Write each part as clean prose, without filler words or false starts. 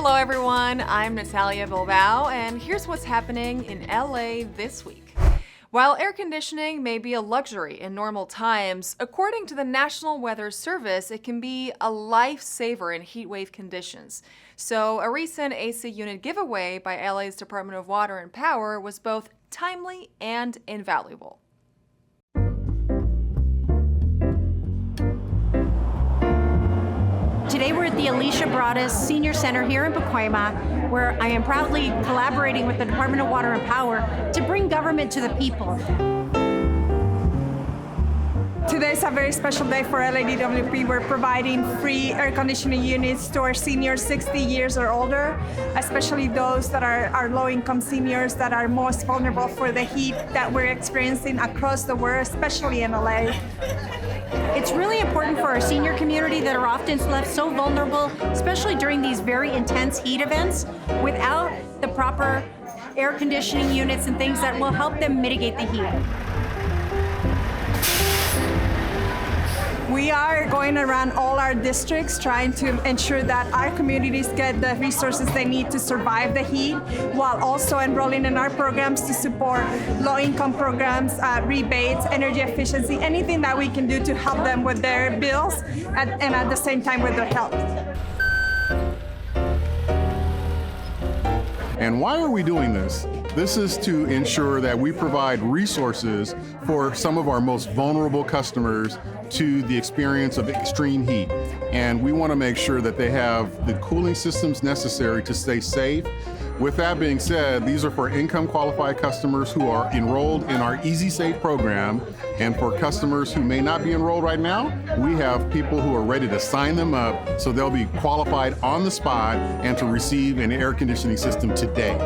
Hello everyone, I'm Natalia Bilbao, and here's what's happening in LA this week. While air conditioning may be a luxury in normal times, according to the National Weather Service, it can be a lifesaver in heat wave conditions. So a recent AC unit giveaway by LA's Department of Water and Power was both timely and invaluable. Today we're at the Alicia Broaddus Senior Center here in Pacoima, where I am proudly collaborating with the Department of Water and Power to bring government to the people. Today is a very special day for LADWP. We're providing free air conditioning units to our seniors 60 years or older, especially those that are low-income seniors that are most vulnerable for the heat that we're experiencing across the world, especially in LA. It's really important for our senior community that are often left so vulnerable, especially during these very intense heat events, without the proper air conditioning units and things that will help them mitigate the heat. We are going around all our districts trying to ensure that our communities get the resources they need to survive the heat, while also enrolling in our programs to support low-income programs, rebates, energy efficiency, anything that we can do to help them with their bills and at the same time with their health. And why are we doing this? This is to ensure that we provide resources for some of our most vulnerable customers to the experience of extreme heat. And we want to make sure that they have the cooling systems necessary to stay safe. With that being said, these are for income qualified customers who are enrolled in our Easy Save program. And for customers who may not be enrolled right now, we have people who are ready to sign them up so they'll be qualified on the spot and to receive an air conditioning system today.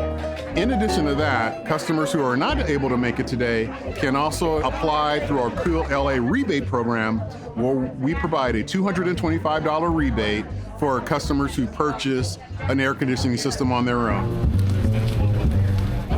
In addition to that, customers who are not able to make it today can also apply through our Cool LA rebate program, where we provide a $225 rebate for customers who purchase an air conditioning system on their own.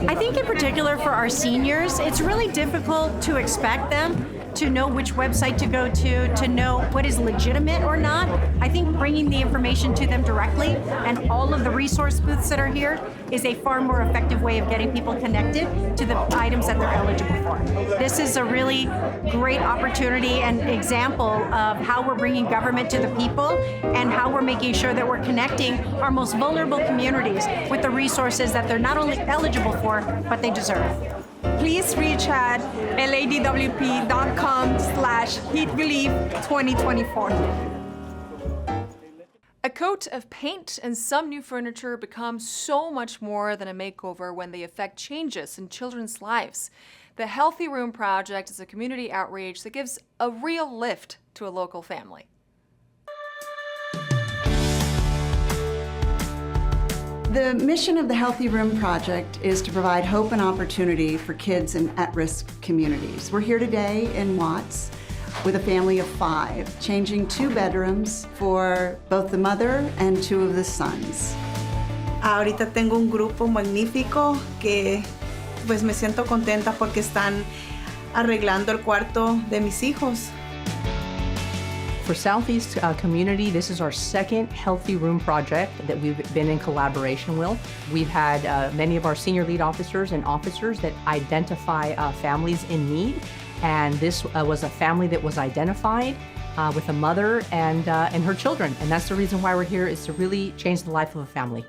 I think in particular for our seniors, it's really difficult to expect them to know which website to go to know what is legitimate or not. I think bringing the information to them directly and all of the resource booths that are here is a far more effective way of getting people connected to the items that they're eligible for. This is a really great opportunity and example of how we're bringing government to the people and how we're making sure that we're connecting our most vulnerable communities with the resources that they're not only eligible for, but they deserve. Please reach at ladwp.com/heatrelief2024. A coat of paint and some new furniture become so much more than a makeover when they affect changes in children's lives. The Healthy Room Project is a community outreach that gives a real lift to a local family. The mission of the Healthy Room Project is to provide hope and opportunity for kids in at-risk communities. We're here today in Watts with a family of 5, changing 2 bedrooms for both the mother and 2 of the sons. Ahorita tengo un grupo magnífico que pues me siento contenta porque están arreglando el cuarto de mis hijos. For Southeast community, this is our second Healthy Room project that we've been in collaboration with. We've had many of our senior lead officers and officers that identify families in need, and this was a family that was identified with a mother and her children, and that's the reason why we're here, is to really change the life of a family.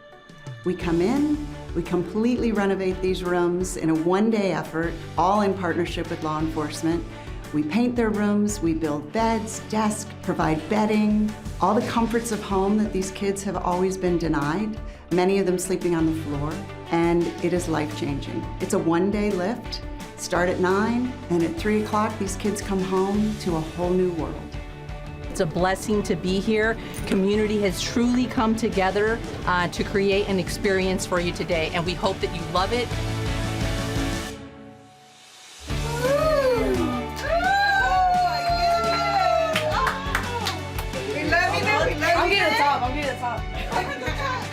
We come in, we completely renovate these rooms in a one-day effort, all in partnership with law enforcement. We paint their rooms, we build beds, desks, provide bedding, all the comforts of home that these kids have always been denied, many of them sleeping on the floor, and it is life-changing. It's a one-day lift, start at 9, and at 3 o'clock these kids come home to a whole new world. It's a blessing to be here. Community has truly come together to create an experience for you today, and we hope that you love it.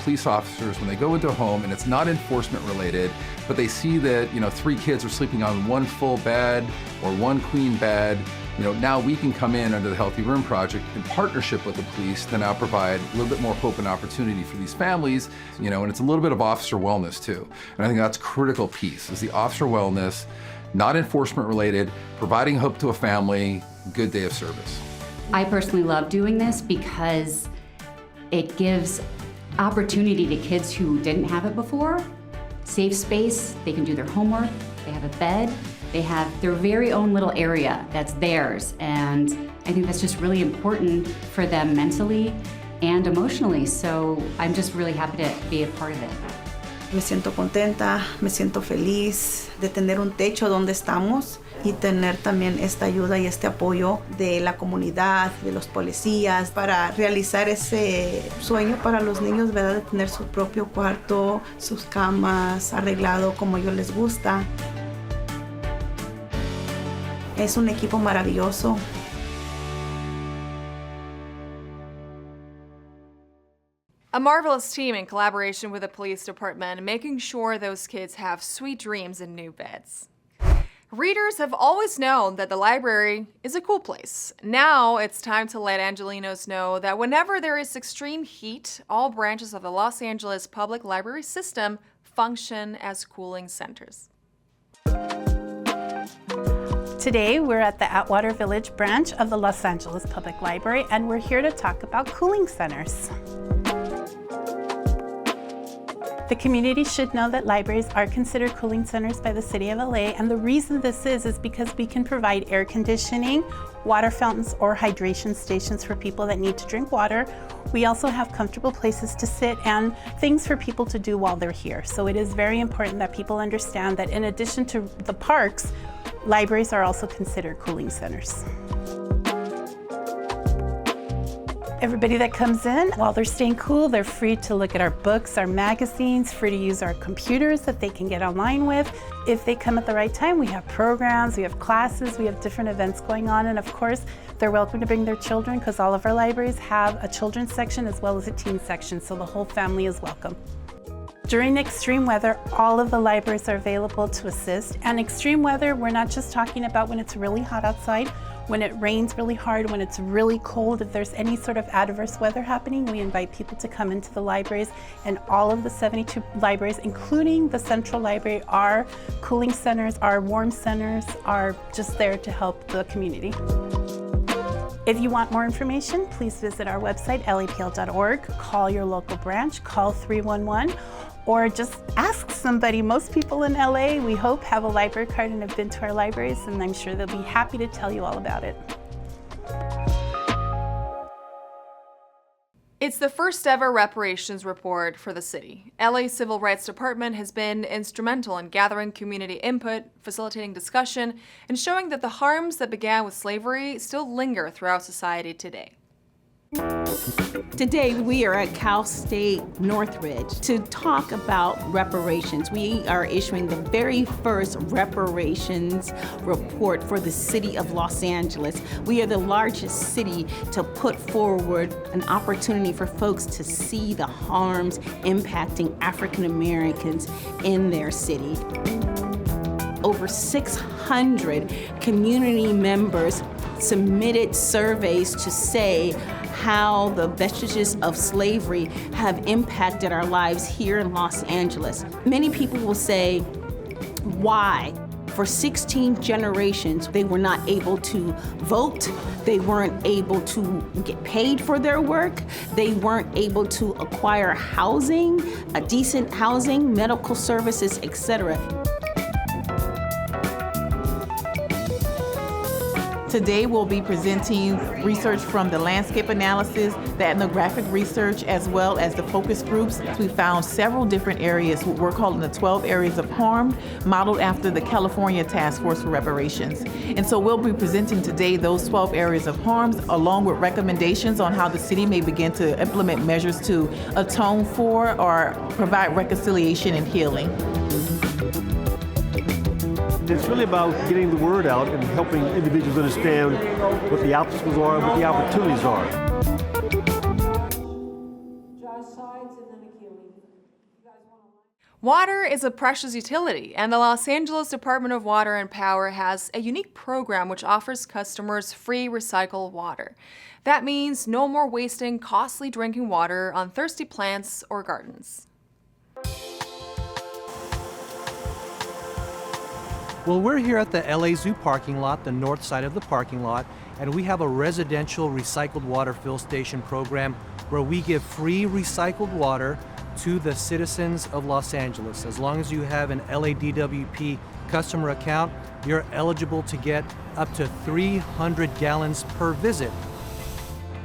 Police officers, when they go into a home and it's not enforcement related, but they see that 3 kids are sleeping on 1 full bed or 1 queen bed, Now we can come in under the Healthy Room Project in partnership with the police to now provide a little bit more hope and opportunity for these families, and it's a little bit of officer wellness too. And I think that's a critical piece, is the officer wellness, not enforcement related, providing hope to a family, good day of service. I personally love doing this because it gives opportunity to kids who didn't have it before, safe space, they can do their homework, they have a bed, they have their very own little area that's theirs, and I think that's just really important for them mentally and emotionally, so I'm just really happy to be a part of it. Me siento contenta, me siento feliz de tener un techo donde estamos y tener también esta ayuda y este apoyo de la comunidad, de los policías, para realizar ese sueño para los niños, ¿verdad? De tener su propio cuarto, sus camas, arreglado como ellos les gusta. Es un equipo maravilloso. A marvelous team in collaboration with the police department, making sure those kids have sweet dreams in new beds. Readers have always known that the library is a cool place. Now it's time to let Angelenos know that whenever there is extreme heat, all branches of the Los Angeles Public Library system function as cooling centers. Today, we're at the Atwater Village branch of the Los Angeles Public Library, and we're here to talk about cooling centers. The community should know that libraries are considered cooling centers by the City of LA, and the reason this is because we can provide air conditioning, water fountains, or hydration stations for people that need to drink water. We also have comfortable places to sit and things for people to do while they're here. So it is very important that people understand that in addition to the parks, libraries are also considered cooling centers. Everybody that comes in, while they're staying cool, they're free to look at our books, our magazines, free to use our computers that they can get online with. If they come at the right time, we have programs, we have classes, we have different events going on, and of course, they're welcome to bring their children because all of our libraries have a children's section as well as a teen section, so the whole family is welcome. During extreme weather, all of the libraries are available to assist. And extreme weather, we're not just talking about when it's really hot outside, when it rains really hard, when it's really cold. If there's any sort of adverse weather happening, we invite people to come into the libraries. And all of the 72 libraries, including the Central Library, are cooling centers, are warm centers, are just there to help the community. If you want more information, please visit our website, lapl.org, call your local branch, call 311, or just ask somebody. Most people in LA, we hope, have a library card and have been to our libraries, and I'm sure they'll be happy to tell you all about it. It's the first ever reparations report for the city. LA's Civil Rights Department has been instrumental in gathering community input, facilitating discussion, and showing that the harms that began with slavery still linger throughout society today. Today we are at Cal State Northridge to talk about reparations. We are issuing the very first reparations report for the city of Los Angeles. We are the largest city to put forward an opportunity for folks to see the harms impacting African Americans in their city. Over 600 community members submitted surveys to say how the vestiges of slavery have impacted our lives here in Los Angeles. Many people will say, why? For 16 generations, they were not able to vote, they weren't able to get paid for their work, they weren't able to acquire housing, a decent housing, medical services, etc. Today we'll be presenting research from the landscape analysis, the ethnographic research, as well as the focus groups. We found several different areas, what we're calling the 12 areas of harm, modeled after the California Task Force for Reparations. And so we'll be presenting today those 12 areas of harms, along with recommendations on how the city may begin to implement measures to atone for or provide reconciliation and healing. It's really about getting the word out and helping individuals understand what the obstacles are and what the opportunities are. Water is a precious utility, and the Los Angeles Department of Water and Power has a unique program which offers customers free recycled water. That means no more wasting costly drinking water on thirsty plants or gardens. Well, we're here at the LA Zoo parking lot, the north side of the parking lot, and we have a residential recycled water fill station program where we give free recycled water to the citizens of Los Angeles. As long as you have an LADWP customer account, you're eligible to get up to 300 gallons per visit.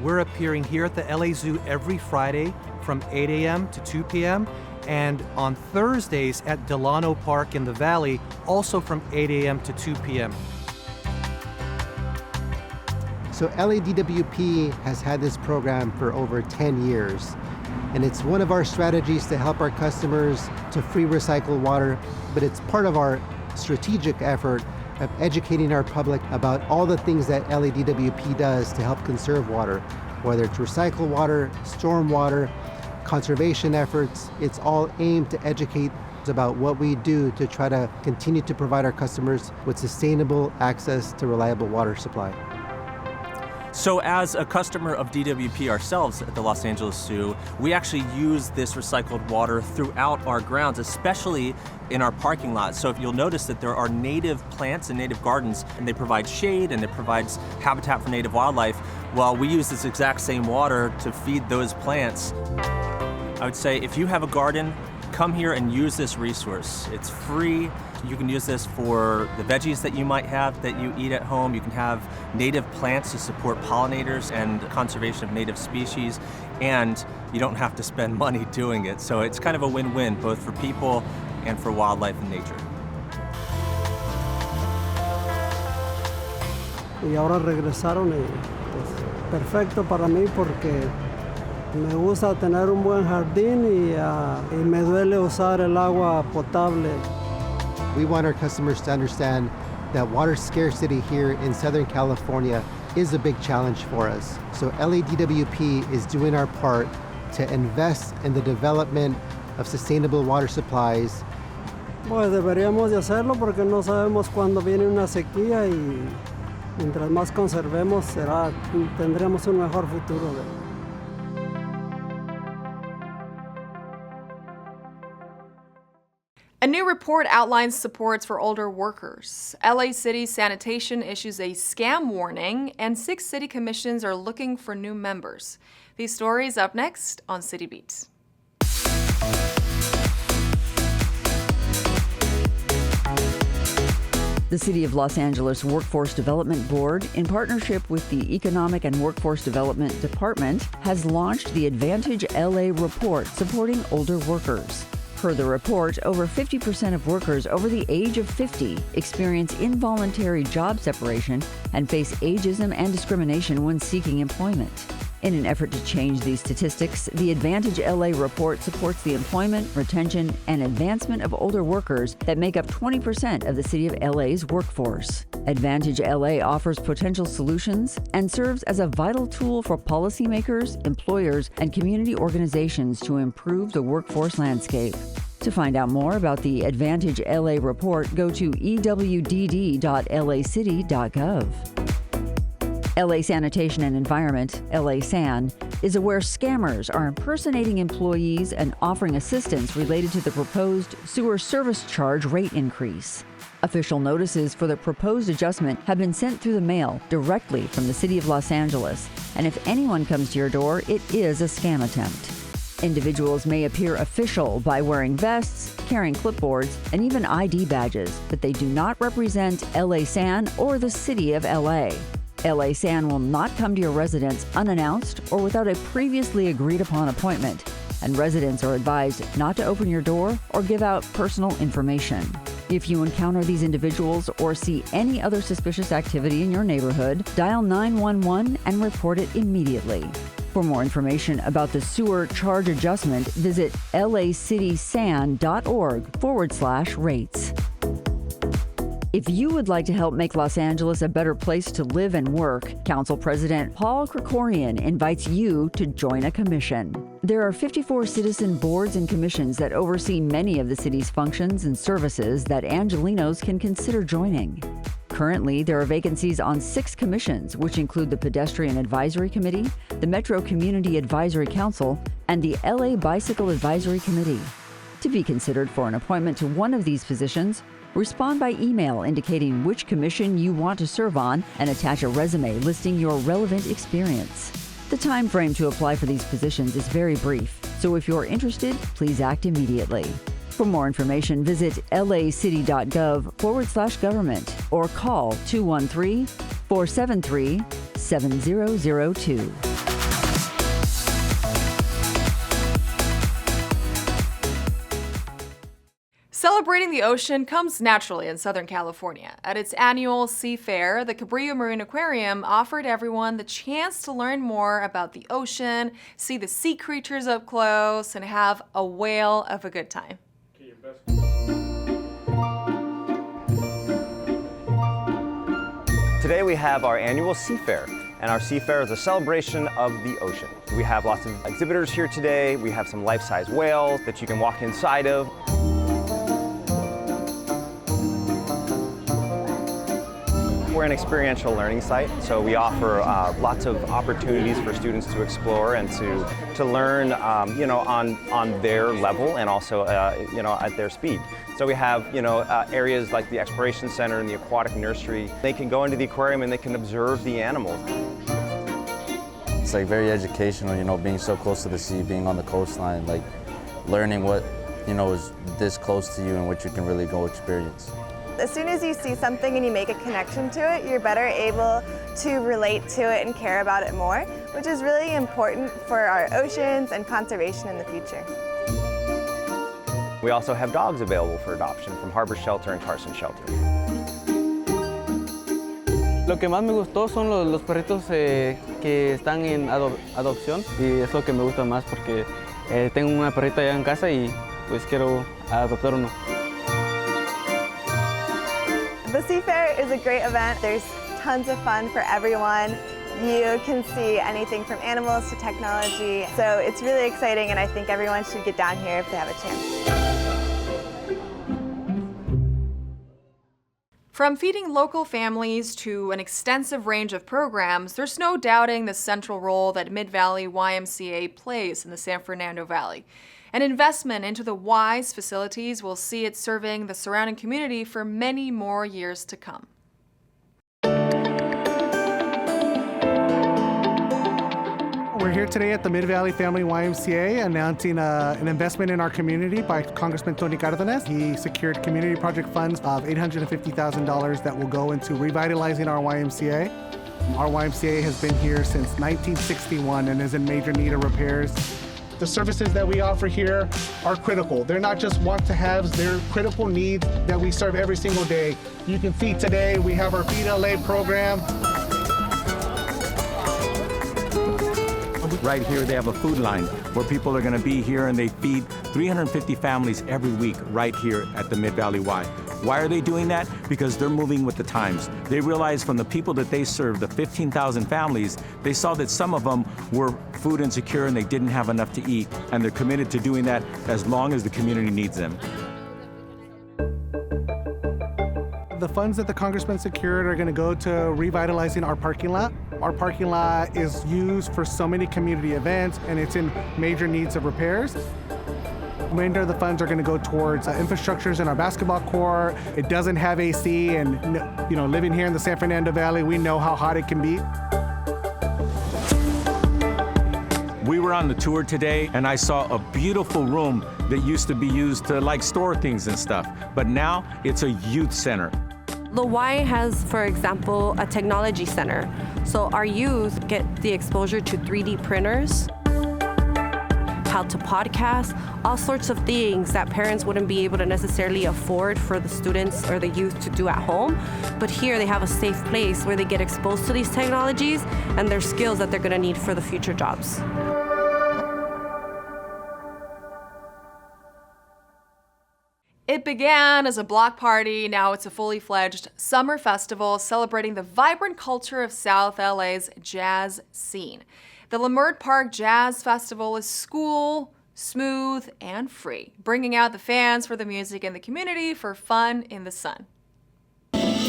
We're appearing here at the LA Zoo every Friday from 8 a.m. to 2 p.m. and on Thursdays at Delano Park in the Valley, also from 8 a.m. to 2 p.m. So LADWP has had this program for over 10 years. And it's one of our strategies to help our customers to free recycle water, but it's part of our strategic effort of educating our public about all the things that LADWP does to help conserve water, whether it's recycle water, storm water, conservation efforts. It's all aimed to educate about what we do to try to continue to provide our customers with sustainable access to reliable water supply. So as a customer of DWP ourselves at the Los Angeles Zoo, we actually use this recycled water throughout our grounds, especially in our parking lot. So if you'll notice that there are native plants and native gardens, and they provide shade and it provides habitat for native wildlife, well, we use this exact same water to feed those plants. I would say if you have a garden, come here and use this resource. It's free. You can use this for the veggies that you might have that you eat at home. You can have native plants to support pollinators and conservation of native species, and you don't have to spend money doing it. So it's kind of a win-win, both for people and for wildlife and nature. Y ahora regresaron y pues perfecto para mí porque me gusta tener un buen jardín y me duele usar el agua potable. We want our customers to understand that water scarcity here in Southern California is a big challenge for us. So LADWP is doing our part to invest in the development of sustainable water supplies. Pues deberíamos de hacerlo porque no sabemos cuándo viene una sequía y mientras más conservemos tendremos un mejor futuro. A new report outlines supports for older workers. LA City Sanitation issues a scam warning, and 6 city commissions are looking for new members. These stories up next on CityBeat. The City of Los Angeles Workforce Development Board, in partnership with the Economic and Workforce Development Department, has launched the Advantage LA report supporting older workers. Per the report, over 50% of workers over the age of 50 experience involuntary job separation and face ageism and discrimination when seeking employment. In an effort to change these statistics, the Advantage LA report supports the employment, retention, and advancement of older workers that make up 20% of the City of LA's workforce. Advantage LA offers potential solutions and serves as a vital tool for policymakers, employers, and community organizations to improve the workforce landscape. To find out more about the Advantage LA report, go to ewdd.lacity.gov. LA Sanitation and Environment, LA San, is aware scammers are impersonating employees and offering assistance related to the proposed sewer service charge rate increase. Official notices for the proposed adjustment have been sent through the mail directly from the City of Los Angeles, and if anyone comes to your door, it is a scam attempt. Individuals may appear official by wearing vests, carrying clipboards, and even ID badges, but they do not represent LA San or the City of LA. LA San will not come to your residence unannounced or without a previously agreed upon appointment, and residents are advised not to open your door or give out personal information. If you encounter these individuals or see any other suspicious activity in your neighborhood, dial 911 and report it immediately. For more information about the sewer charge adjustment, visit lacitysan.org/rates. If you would like to help make Los Angeles a better place to live and work, Council President Paul Krikorian invites you to join a commission. There are 54 citizen boards and commissions that oversee many of the city's functions and services that Angelenos can consider joining. Currently, there are vacancies on 6 commissions, which include the Pedestrian Advisory Committee, the Metro Community Advisory Council, and the LA Bicycle Advisory Committee. To be considered for an appointment to one of these positions, respond by email indicating which commission you want to serve on and attach a resume listing your relevant experience. The time frame to apply for these positions is very brief, so if you're interested, please act immediately. For more information, visit lacity.gov/government or call 213-473-7002. Celebrating the ocean comes naturally in Southern California. At its annual Sea Fair, the Cabrillo Marine Aquarium offered everyone the chance to learn more about the ocean, see the sea creatures up close, and have a whale of a good time. Today we have our annual Sea Fair, and our Sea Fair is a celebration of the ocean. We have lots of exhibitors here today. We have some life-size whales that you can walk inside of. We're an experiential learning site, so we offer lots of opportunities for students to explore and to learn, on their level and also, at their speed. So we have, areas like the Exploration Center and the Aquatic Nursery. They can go into the aquarium and they can observe the animals. It's like very educational, being so close to the sea, being on the coastline, like learning what, is this close to you and what you can really go experience. As soon as you see something and you make a connection to it, you're better able to relate to it and care about it more, which is really important for our oceans and conservation in the future. We also have dogs available for adoption from Harbor Shelter and Carson Shelter. Lo que más me gustó son los perritos que están en adopción y es lo que me gusta más porque tengo una perrita allá en casa y pues quiero adoptar uno. The Sea Fair is a great event. There's tons of fun for everyone. You can see anything from animals to technology. So it's really exciting and I think everyone should get down here if they have a chance. From feeding local families to an extensive range of programs, there's no doubting the central role that Mid-Valley YMCA plays in the San Fernando Valley. An investment into the Y's facilities will see it serving the surrounding community for many more years to come. We're here today at the Mid-Valley Family YMCA announcing an investment in our community by Congressman Tony Cardenas. He secured community project funds of $850,000 that will go into revitalizing our YMCA. Our YMCA has been here since 1961 and is in major need of repairs. The services that we offer here are critical. They're not just want-to-haves, they're critical needs that we serve every single day. You can see today we have our Feed LA program. Right here they have a food line where people are going to be here and they feed 350 families every week right here at the Mid-Valley Y. Why are they doing that? Because they're moving with the times. They realize from the people that they serve, the 15,000 families, they saw that some of them were food insecure and they didn't have enough to eat, and they're committed to doing that as long as the community needs them. The funds that the Congressman secured are going to go to revitalizing our parking lot. Our parking lot is used for so many community events and it's in major needs of repairs. The remainder of the funds are going to go towards infrastructures in our basketball court. It doesn't have AC, and living here in the San Fernando Valley, we know how hot it can be. We were on the tour today and I saw a beautiful room that used to be used to store things and stuff, but now it's a youth center. The Y has, for example, a technology center. So our youth get the exposure to 3D printers, how to podcast, all sorts of things that parents wouldn't be able to necessarily afford for the students or the youth to do at home. But here they have a safe place where they get exposed to these technologies and their skills that they're going to need for the future jobs. It began as a block party, now it's a fully fledged summer festival celebrating the vibrant culture of South LA's jazz scene. The Leimert Park Jazz Festival is cool, smooth, and free, bringing out the fans for the music and the community for fun in the sun. It's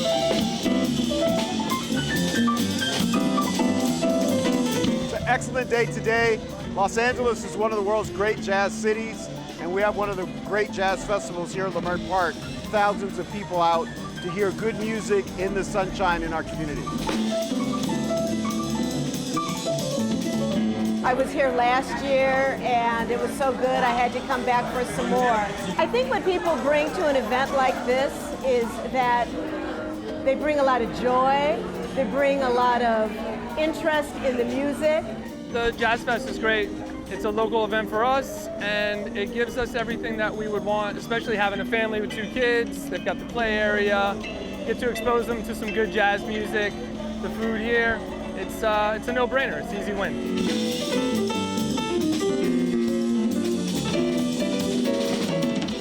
an excellent day today. Los Angeles is one of the world's great jazz cities, and we have one of the great jazz festivals here at Leimert Park. Thousands of people out to hear good music in the sunshine in our community. I was here last year and it was so good I had to come back for some more. I think what people bring to an event like this is that they bring a lot of joy, they bring a lot of interest in the music. The Jazz Fest is great. It's a local event for us and it gives us everything that we would want, especially having a family with 2 kids. They've got the play area, get to expose them to some good jazz music, the food here. It's a no-brainer, it's an easy win.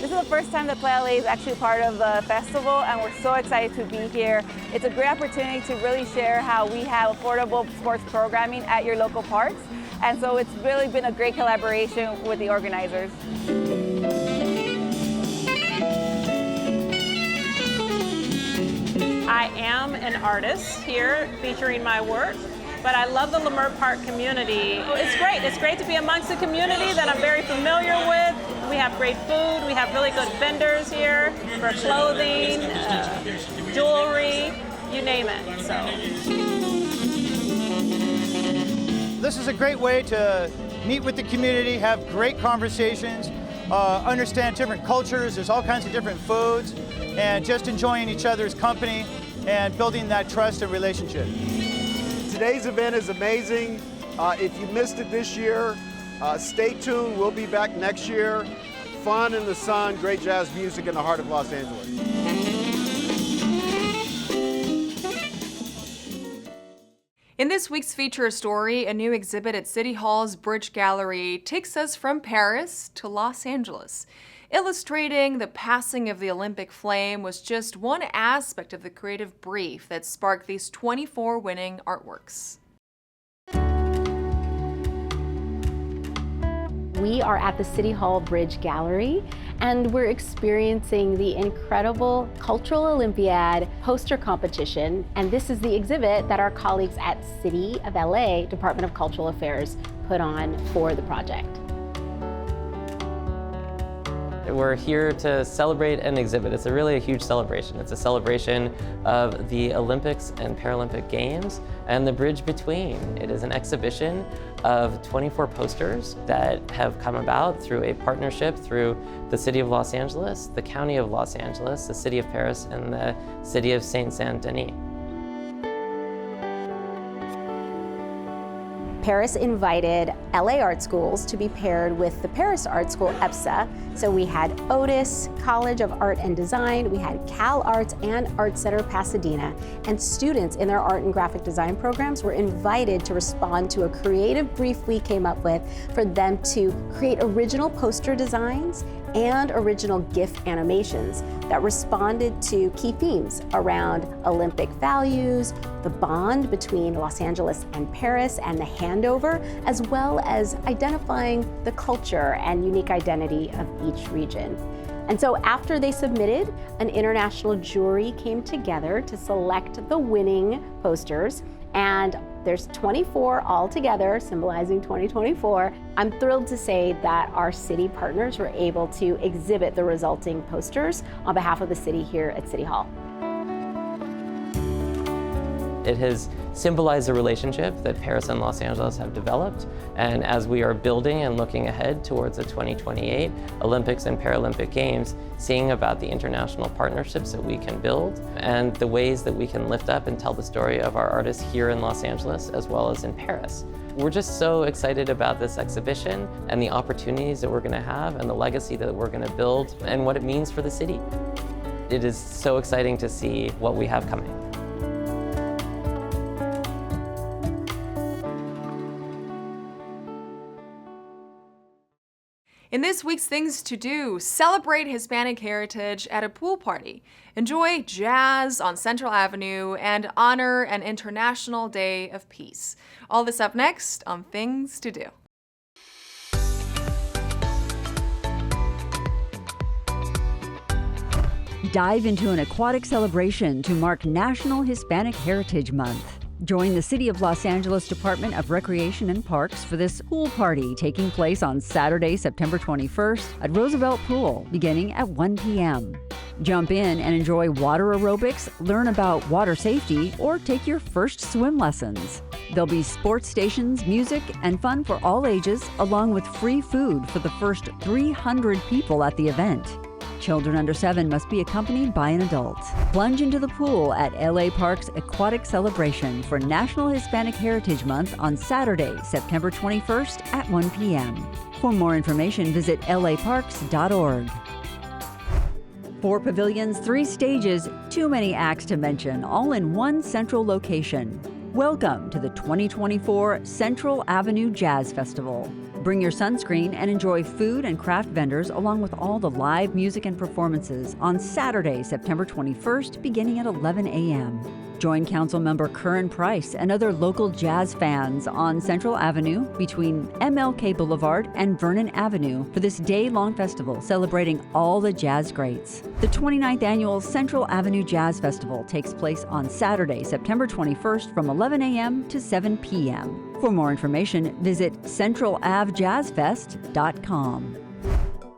The first time that Play LA is actually part of the festival, and we're so excited to be here. It's a great opportunity to really share how we have affordable sports programming at your local parks, and so it's really been a great collaboration with the organizers. I am an artist here featuring my work, but I love the Leimert Park community. It's great. It's great to be amongst a community that I'm very familiar with. We have great food. We have really good vendors here for clothing, jewelry, you name it. So This is a great way to meet with the community, have great conversations, understand different cultures. There's all kinds of different foods, and just enjoying each other's company and building that trust and relationship. Today's event is amazing. If you missed it this year, stay tuned. We'll be back next year. Fun in the sun, great jazz music in the heart of Los Angeles. In this week's feature story, a new exhibit at City Hall's Bridge Gallery takes us from Paris to Los Angeles. Illustrating the passing of the Olympic flame was just one aspect of the creative brief that sparked these 24 winning artworks. We are at the City Hall Bridge Gallery, and we're experiencing the incredible Cultural Olympiad poster competition. And this is the exhibit that our colleagues at City of LA Department of Cultural Affairs put on for the project. We're here to celebrate an exhibit. It's really a huge celebration. It's a celebration of the Olympics and Paralympic Games and the bridge between. It is an exhibition of 24 posters that have come about through a partnership through the City of Los Angeles, the County of Los Angeles, the City of Paris, and the City of Saint-Denis. Paris invited LA art schools to be paired with the Paris art school EPSA. So we had Otis College of Art and Design, we had Cal Arts and Art Center Pasadena, and students in their art and graphic design programs were invited to respond to a creative brief we came up with for them to create original poster designs and original GIF animations that responded to key themes around Olympic values, the bond between Los Angeles and Paris, and the handover, as well as identifying the culture and unique identity of each region. And so after they submitted, an international jury came together to select the winning posters, and there's 24 altogether, symbolizing 2024. I'm thrilled to say that our city partners were able to exhibit the resulting posters on behalf of the city here at City Hall. It has symbolized the relationship that Paris and Los Angeles have developed, and as we are building and looking ahead towards the 2028 Olympics and Paralympic Games, seeing about the international partnerships that we can build and the ways that we can lift up and tell the story of our artists here in Los Angeles as well as in Paris. We're just so excited about this exhibition and the opportunities that we're going to have and the legacy that we're going to build and what it means for the city. It is so exciting to see what we have coming. In this week's things to do: celebrate Hispanic heritage at a pool party, enjoy jazz on Central Avenue, and honor an International Day of Peace. All this up next on Things to Do. Dive into an aquatic celebration to mark National Hispanic Heritage Month. Join the City of Los Angeles Department of Recreation and Parks for this pool party taking place on Saturday, September 21st at Roosevelt Pool, beginning at 1 p.m. Jump in and enjoy water aerobics, learn about water safety, or take your first swim lessons. There'll be sports stations, music, and fun for all ages, along with free food for the first 300 people at the event. Children under 7 must be accompanied by an adult. Plunge into the pool at LA Park's Aquatic Celebration for National Hispanic Heritage Month on Saturday, September 21st at 1 p.m. For more information, visit laparks.org. 4 pavilions, 3 stages, too many acts to mention, all in one central location. Welcome to the 2024 Central Avenue Jazz Festival. Bring your sunscreen and enjoy food and craft vendors along with all the live music and performances on Saturday, September 21st, beginning at 11 a.m. Join Councilmember Curran Price and other local jazz fans on Central Avenue between MLK Boulevard and Vernon Avenue for this day-long festival celebrating all the jazz greats. The 29th annual Central Avenue Jazz Festival takes place on Saturday, September 21st from 11 a.m. to 7 p.m. For more information, visit centralavjazzfest.com.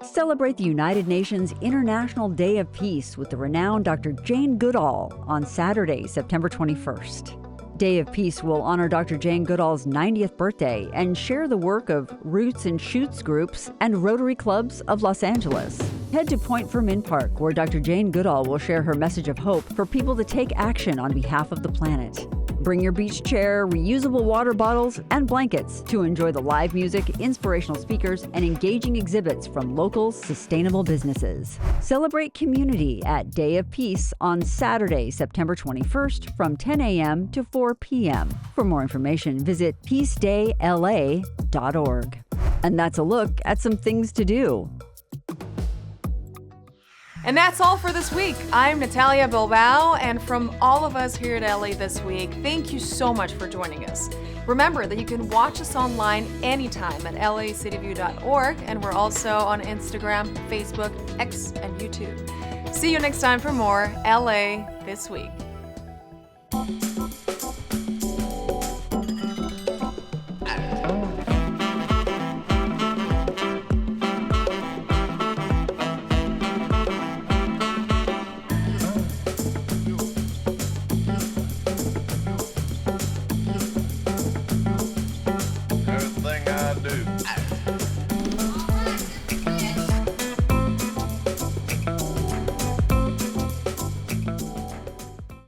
Celebrate the United Nations International Day of Peace with the renowned Dr. Jane Goodall on Saturday, September 21st. Day of Peace will honor Dr. Jane Goodall's 90th birthday and share the work of Roots and Shoots groups and Rotary Clubs of Los Angeles. Head to Point Fermin Park, where Dr. Jane Goodall will share her message of hope for people to take action on behalf of the planet. Bring your beach chair, reusable water bottles, and blankets to enjoy the live music, inspirational speakers, and engaging exhibits from local sustainable businesses. Celebrate community at Day of Peace on Saturday, September 21st from 10 a.m. to 4 p.m. For more information, visit peacedayla.org. And that's a look at some things to do. And that's all for this week. I'm Natalia Bilbao, and from all of us here at LA This Week, thank you so much for joining us. Remember that you can watch us online anytime at lacityview.org, and we're also on Instagram, Facebook, X, and YouTube. See you next time for more LA This Week.